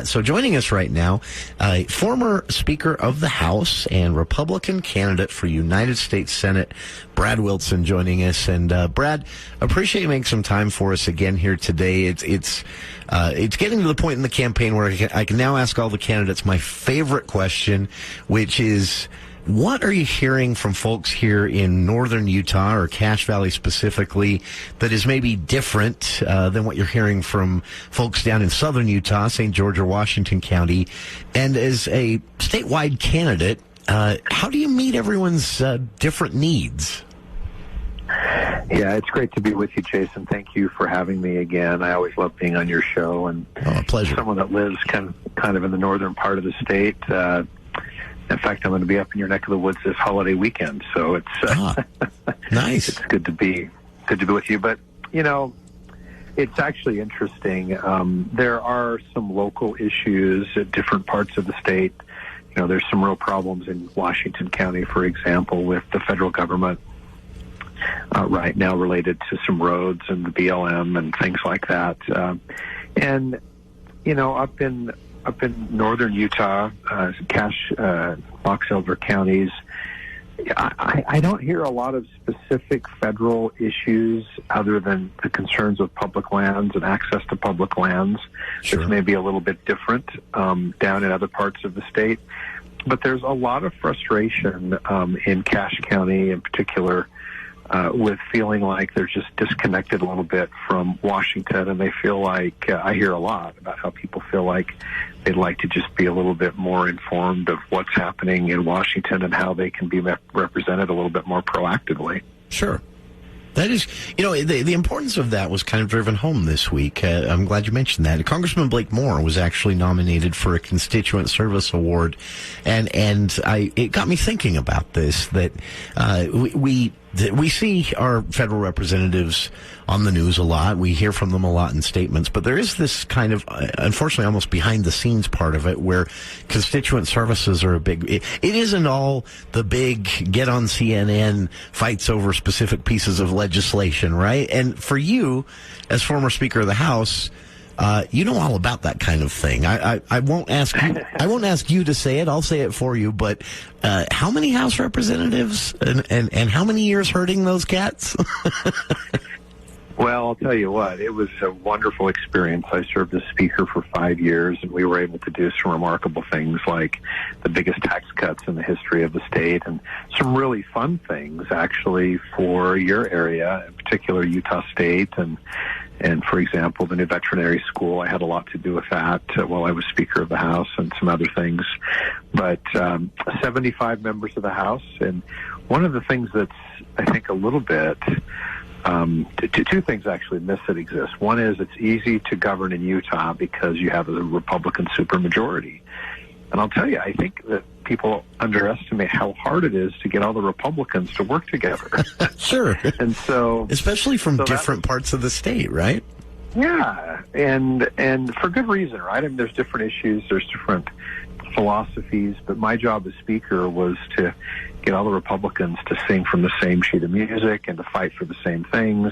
So joining us right now, former Speaker of the House and Republican candidate for United States Senate, Brad Wilson, joining us. And Brad, appreciate you making some time for us again here today. It's getting to the point in the campaign where I can now ask all the candidates my favorite question, which is, what are you hearing from folks here in northern Utah, or Cache Valley specifically, that is maybe different than what you're hearing from folks down in southern Utah, St. George or Washington County? And as a statewide candidate, how do you meet everyone's different needs? Yeah, it's great to be with you, Jason. Thank you for having me again. I always love being on your show. And a pleasure. Someone that lives kind of in the northern part of the state. In fact, I'm going to be up in your neck of the woods this holiday weekend, so it's nice. It's good to be with you. But it's actually interesting. There are some local issues at different parts of the state. There's some real problems in Washington County, for example, with the federal government right now related to some roads and the BLM and things like that. Up in northern Utah, Cache, Box Elder counties, I don't hear a lot of specific federal issues other than the concerns with public lands and access to public lands. Sure. It's maybe a little bit different down in other parts of the state. But there's a lot of frustration in Cache County in particular with feeling like they're just disconnected a little bit from Washington, and they feel like, I hear a lot about how people feel like they'd like to just be a little bit more informed of what's happening in Washington and how they can be represented a little bit more proactively. Sure. That is, the importance of that was kind of driven home this week. I'm glad you mentioned that. Congressman Blake Moore was actually nominated for a Constituent Service Award, and it got me thinking about this, that we see our federal representatives on the news a lot. We hear from them a lot in statements, but there is this kind of, unfortunately, almost behind the scenes part of it where constituent services are a big, it isn't all the big get on CNN fights over specific pieces of legislation, right? And for you, as former Speaker of the House, you know all about that kind of thing. I won't ask you. I won't ask you to say it. I'll say it for you. But how many House representatives and how many years herding those cats? Well, I'll tell you what. It was a wonderful experience. I served as Speaker for 5 years, and we were able to do some remarkable things like the biggest tax cuts in the history of the state, and some really fun things actually for your area, in particular Utah State, and for example, the new veterinary school. I had a lot to do with that while I was Speaker of the House, and some other things. But 75 members of the House, and one of the things that's, I think, a little bit, two things actually miss that exist. One is it's easy to govern in Utah because you have a Republican supermajority. And I'll tell you, I think that people underestimate how hard it is to get all the Republicans to work together. Sure. And so, especially from different parts of the state, right? Yeah, and for good reason, right? I mean, there's different issues, there's different philosophies, but my job as Speaker was to get all the Republicans to sing from the same sheet of music and to fight for the same things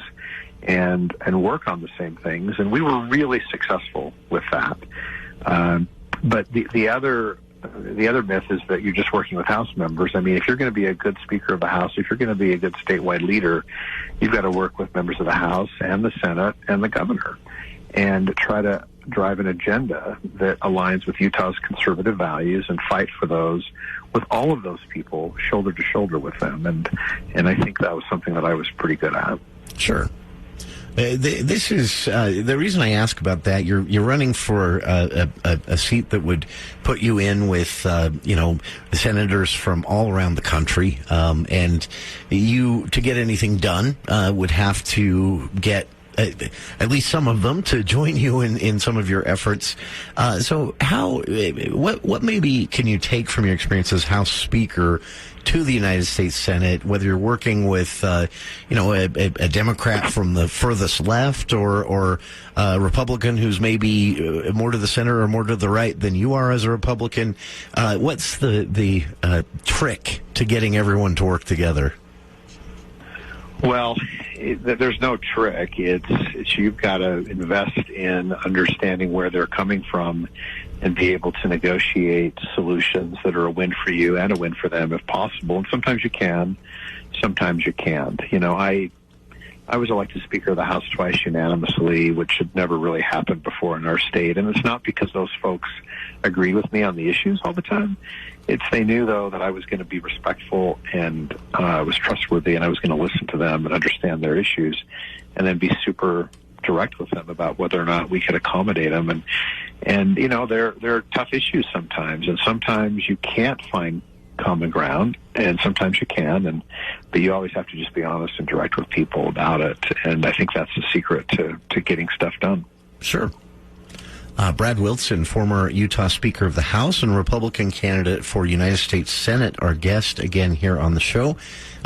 and work on the same things, and we were really successful with that. But the other myth is that you're just working with House members. I mean, if you're going to be a good Speaker of the House, if you're going to be a good statewide leader, you've got to work with members of the House and the Senate and the governor and try to drive an agenda that aligns with Utah's conservative values and fight for those with all of those people shoulder to shoulder with them. And I think that was something that I was pretty good at. Sure. This is the reason I ask about that. You're running for a seat that would put you in with senators from all around the country, and you, to get anything done, would have to get at least some of them to join you in some of your efforts. So what maybe can you take from your experience as House Speaker to the United States Senate, whether you're working with, a Democrat from the furthest left or a Republican who's maybe more to the center or more to the right than you are as a Republican? What's the trick to getting everyone to work together? Well, there's no trick. It's you've got to invest in understanding where they're coming from and be able to negotiate solutions that are a win for you and a win for them if possible. And sometimes you can, sometimes you can't. I was elected Speaker of the House twice unanimously, which had never really happened before in our state. And it's not because those folks agreed with me on the issues all the time. It's they knew, though, that I was going to be respectful and I was trustworthy, and I was going to listen to them and understand their issues and then be super direct with them about whether or not we could accommodate them. And there are tough issues sometimes, and sometimes you can't find common ground, and sometimes you can, but you always have to just be honest and direct with people about it. And I think that's the secret to getting stuff done. Sure. Brad Wilson, former Utah Speaker of the House and Republican candidate for United States Senate, our guest again here on the show.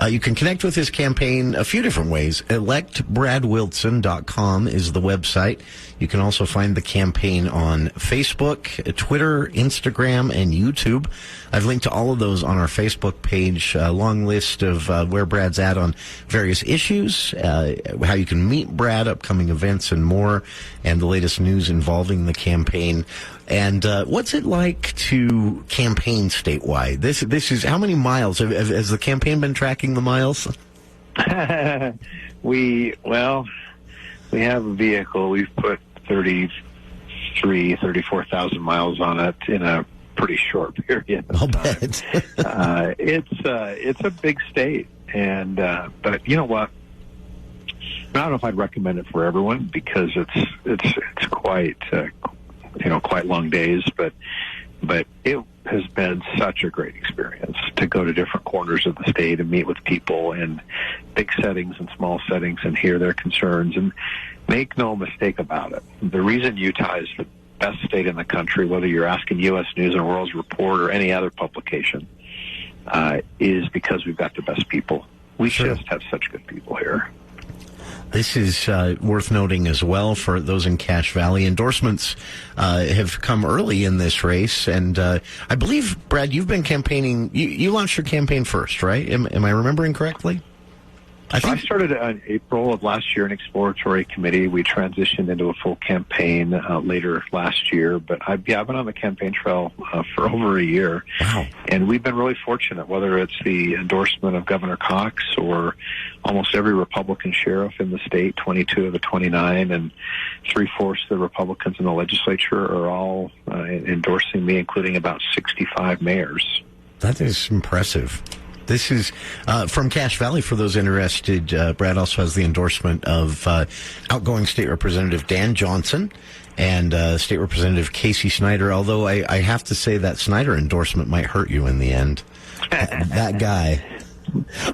You can connect with his campaign a few different ways. electbradwilson.com is the website. You can also find the campaign on Facebook, Twitter, Instagram, and YouTube. I've linked to all of those on our Facebook page, a long list of where Brad's at on various issues, how you can meet Brad, upcoming events, and more, and the latest news involving the campaign. And what's it like to campaign statewide? This is how many miles? Has the campaign been tracking the miles? We have a vehicle. We've put 34,000 miles on it in a pretty short period of I'll time. bet. It's a big state, and but you know what? I don't know if I'd recommend it for everyone because it's quite quite long days, but it has been such a great experience to go to different corners of the state and meet with people in big settings and small settings and hear their concerns. And make no mistake about it, the reason Utah is the best state in the country, whether you're asking U.S. News and World Report or any other publication, is because we've got the best people. We just have such good people here. This is worth noting as well for those in Cache Valley. Endorsements have come early in this race, and I believe, Brad, you've been campaigning. You launched your campaign first, right? Am I remembering correctly? I started in April of last year, an exploratory committee. We transitioned into a full campaign later last year, but I've been on the campaign trail for over a year. Wow. And we've been really fortunate, whether it's the endorsement of Governor Cox or almost every Republican sheriff in the state, 22 of the 29, and 3/4 of the Republicans in the legislature are all endorsing me, including about 65 mayors. That is impressive. This is from Cache Valley. For those interested, Brad also has the endorsement of outgoing State Representative Dan Johnson and State Representative Casey Snyder, although I have to say that Snyder endorsement might hurt you in the end. That guy.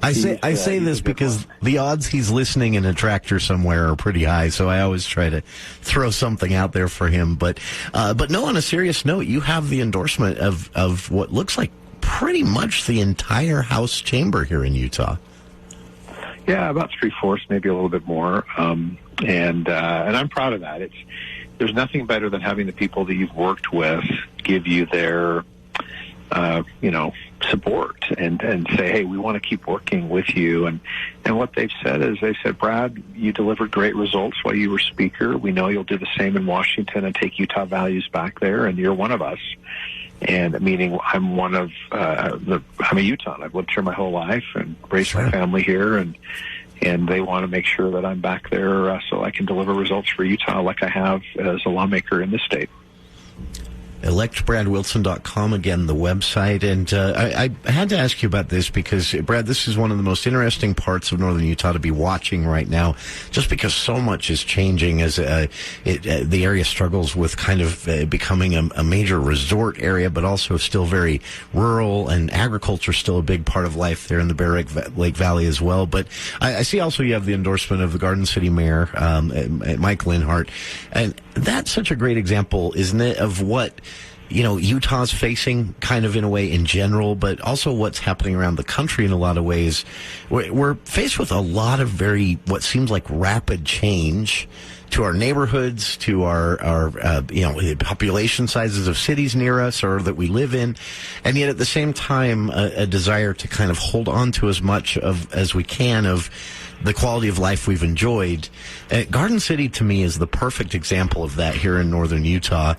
I say this because the odds he's listening in a tractor somewhere are pretty high, so I always try to throw something out there for him. But no, on a serious note, you have the endorsement of what looks like pretty much the entire House chamber here in Utah. Yeah, about 3/4, maybe a little bit more. And I'm proud of that. There's nothing better than having the people that you've worked with give you their, support and say, hey, we want to keep working with you. And what they've said is, they said, Brad, you delivered great results while you were Speaker. We know you'll do the same in Washington and take Utah values back there, and you're one of us. And meaning I'm one of I'm a Utahn. I've lived here my whole life and raised my family here, and they want to make sure that I'm back there so I can deliver results for Utah like I have as a lawmaker in this state. electbradwilson.com, again, the website. And I had to ask you about this because, Brad, this is one of the most interesting parts of northern Utah to be watching right now, just because so much is changing as the area struggles with kind of becoming a major resort area, but also still very rural, and agriculture still a big part of life there in the Bear Lake Valley as well. But I see also you have the endorsement of the Garden City Mayor, Mike Linhart. And that's such a great example, isn't it, of what Utah's facing kind of in a way in general, but also what's happening around the country in a lot of ways. We're faced with a lot of what seems like rapid change to our neighborhoods, to our population sizes of cities near us or that we live in. And yet at the same time, a desire to kind of hold on to as much as we can of the quality of life we've enjoyed. Garden City, to me, is the perfect example of that here in northern Utah.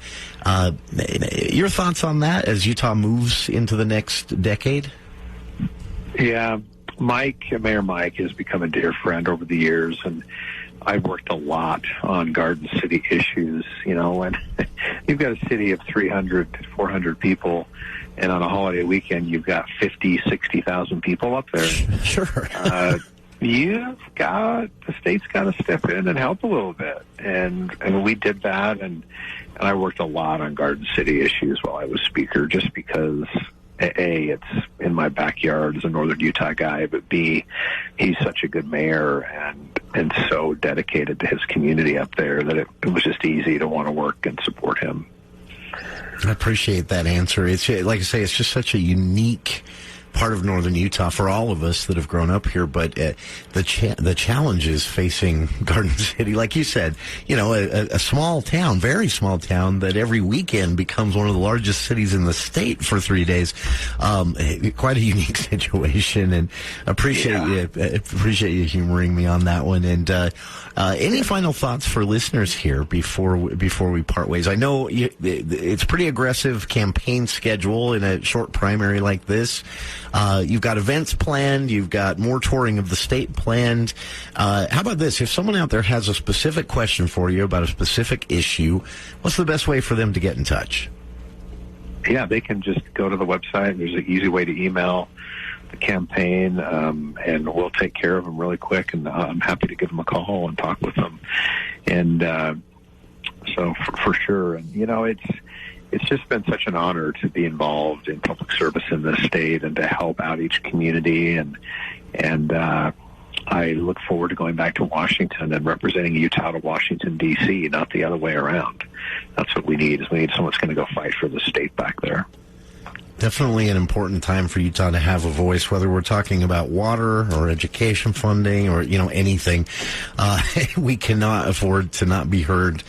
Your thoughts on that as Utah moves into the next decade? Yeah, Mayor Mike has become a dear friend over the years, and I've worked a lot on Garden City issues, and you've got a city of 300 to 400 people, and on a holiday weekend, you've got 50, 60,000 people up there. Sure. The state's got to step in and help a little bit. And we did that, and I worked a lot on Garden City issues while I was speaker, just because, A, it's in my backyard as a northern Utah guy, but B, he's such a good mayor and so dedicated to his community up there that it was just easy to want to work and support him. I appreciate that answer. It's like I say, it's just such a unique part of northern Utah for all of us that have grown up here, but the challenges facing Garden City, like you said, a small town, very small town that every weekend becomes one of the largest cities in the state for 3 days. Quite a unique situation, and appreciate you humoring me on that one. And any final thoughts for listeners here before we part ways? I know it's pretty aggressive campaign schedule in a short primary like this. You've got events planned. You've got more touring of the state planned. How about this? If someone out there has a specific question for you about a specific issue, what's the best way for them to get in touch? Yeah, they can just go to the website. There's an easy way to email the campaign, and we'll take care of them really quick. And I'm happy to give them a call and talk with them. And so for sure. And, it's just been such an honor to be involved in public service in this state and to help out each community. And I look forward to going back to Washington and representing Utah to Washington, D.C., not the other way around. That's what we need, is we need someone that's going to go fight for the state back there. Definitely an important time for Utah to have a voice, whether we're talking about water or education funding or, anything. We cannot afford to not be heard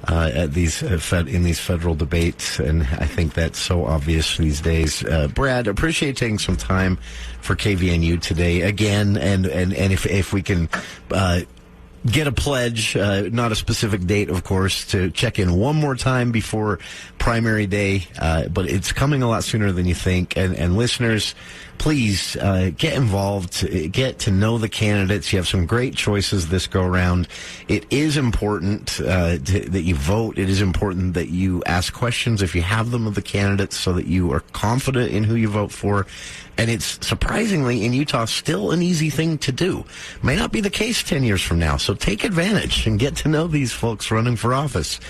at these in these federal debates, and I think that's so obvious these days. Brad, appreciate taking some time for KVNU today again, and if we can get a pledge, not a specific date, of course, to check in one more time before primary day, but it's coming a lot sooner than you think. And listeners, please get involved, get to know the candidates. You have some great choices this go around. It is important that you vote. It is important that you ask questions if you have them of the candidates, so that you are confident in who you vote for. And it's surprisingly in Utah still an easy thing to do. May not be the case 10 years from now. So take advantage and get to know these folks running for office.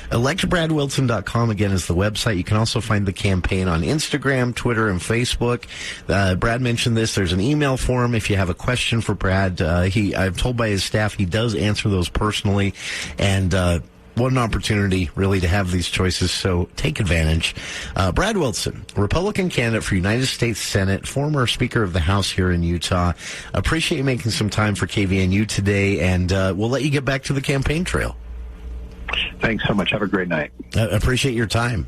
ElectBradWilson.com again is the website. You can also find the campaign on Instagram, Twitter, and Facebook. Brad mentioned this. There's an email for him if you have a question for Brad. I'm told by his staff he does answer those personally. And what an opportunity, really, to have these choices, so take advantage. Brad Wilson, Republican candidate for United States Senate, former Speaker of the House here in Utah. Appreciate you making some time for KVNU today, and we'll let you get back to the campaign trail. Thanks so much. Have a great night. Appreciate your time.